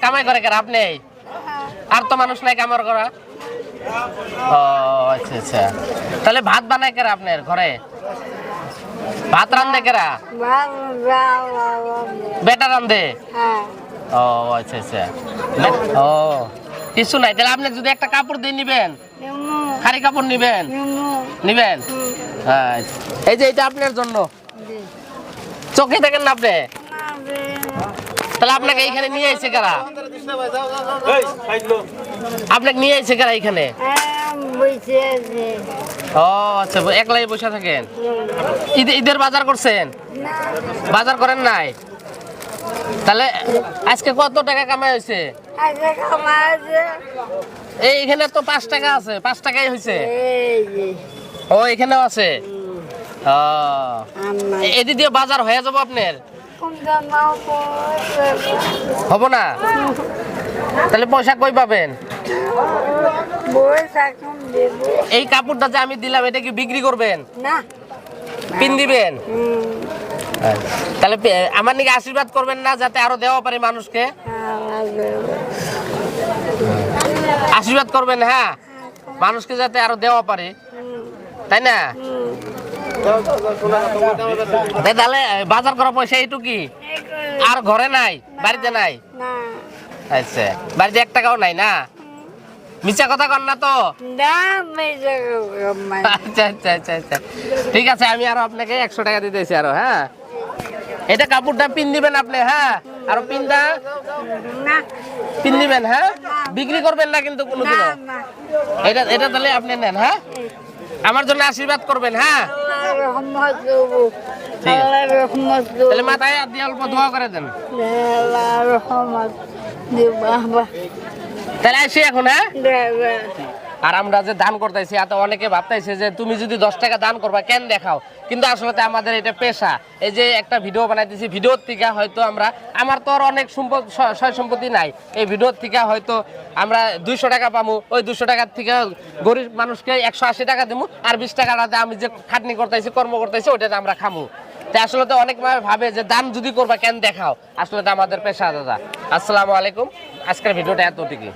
কামাই করে কারা আপনি? আর তো মানুষ নাই কামার করা। ও আচ্ছা আচ্ছা, তাহলে ভাত বানায় কারা আপনার ঘরে? ভাত রান্ধে কারা? বেটা রান্ধে? ও আচ্ছা আচ্ছা। ও কিছু নাই, তাহলে আপনি যদি একটা কাপড় দিয়ে নিবেন, খালি কাপড় নিবেন? নিবেন। এই যে এটা আপনার জন্য, চোখে দেখেন না আপনি? তাহলে আপনাকে এইখানে নিয়ে আইছে কারা? আপনাকে নিয়ে আইছে কারা এইখানে? ও আচ্ছা, একলাই বসে থাকেন? ঈদের বাজার করছেন? বাজার করেন নাই? তাহলে আজকে কত টাকা কামাই হয়েছে? এইখানে তো 5 টাকা আছে, 5 টাকাই হয়েছে। ও এখানেও আছে। এদি দিয়ে বাজার হয়ে যাবো আপনার? হব না? তাহলে পয়সা কই পাবেন? এই কাপড়টা যে আমি দিলাম এটা কি বিক্রি করবেন? পিন দিবেন? তাহলে আমার নাকি আশীর্বাদ করবেন না, যাতে আরো দেওয়া পারি মানুষকে? আশীর্বাদ করবেন, হ্যাঁ, মানুষকে যাতে আরো দেওয়া পারি, তাই না? তাহলে বাজার করা পয়সা এইটুকি, আর ঘরে নাই, বাড়িতে নাই? আচ্ছা, বাড়িতে 1 টাকাও নাই না? মিথ্যা কথা কন না তো? আচ্ছা আচ্ছা আচ্ছা আচ্ছা, ঠিক আছে, আমি আরো আপনাকে 100 টাকা দিতেছি আরো। হ্যাঁ, এটা কাপড়টা পিন দিবেন আপনি, হ্যাঁ, আর পিনটা পিন দিবেন, হ্যাঁ, বিক্রি করবেন না কিন্তু কোনোদিনও। এটা তাহলে আপনি নেন, হ্যাঁ, আমার জন্য আশীর্বাদ করবেন, হ্যাঁ। তাহলে মাথায় হাত দিয়ে অল্প দোয়া করে দেন। তাহলে আসি এখন, হ্যাঁ। আর আমরা যে দান করতেছি, এত অনেকে ভাবতেছে যে তুমি যদি 10 টাকা দান করবা কেন দেখাও, কিন্তু আসলে আমাদের এটা পেশা। এই যে একটা ভিডিও বানাইতেছি, ভিডিওর থেকে হয়তো আমার তো আর অনেক সয় সম্পত্তি নাই, এই ভিডিওর থেকে হয়তো আমরা 200 টাকা পাবো, ওই 200 টাকার থেকে গরিব মানুষকে 180 টাকা দেবো, আর 20 টাকাটাতে আমি যে খাটনি করতেছি, কর্ম করতেছি, ওইটাতে আমরা খামু। তাই আসলে তো অনেক ভাবে যে দান যদি করবা কেন দেখাও, আসলে আমাদের পেশা দাদা। আসসালামু আলাইকুম, আজকের ভিডিওটা এতটুকুই।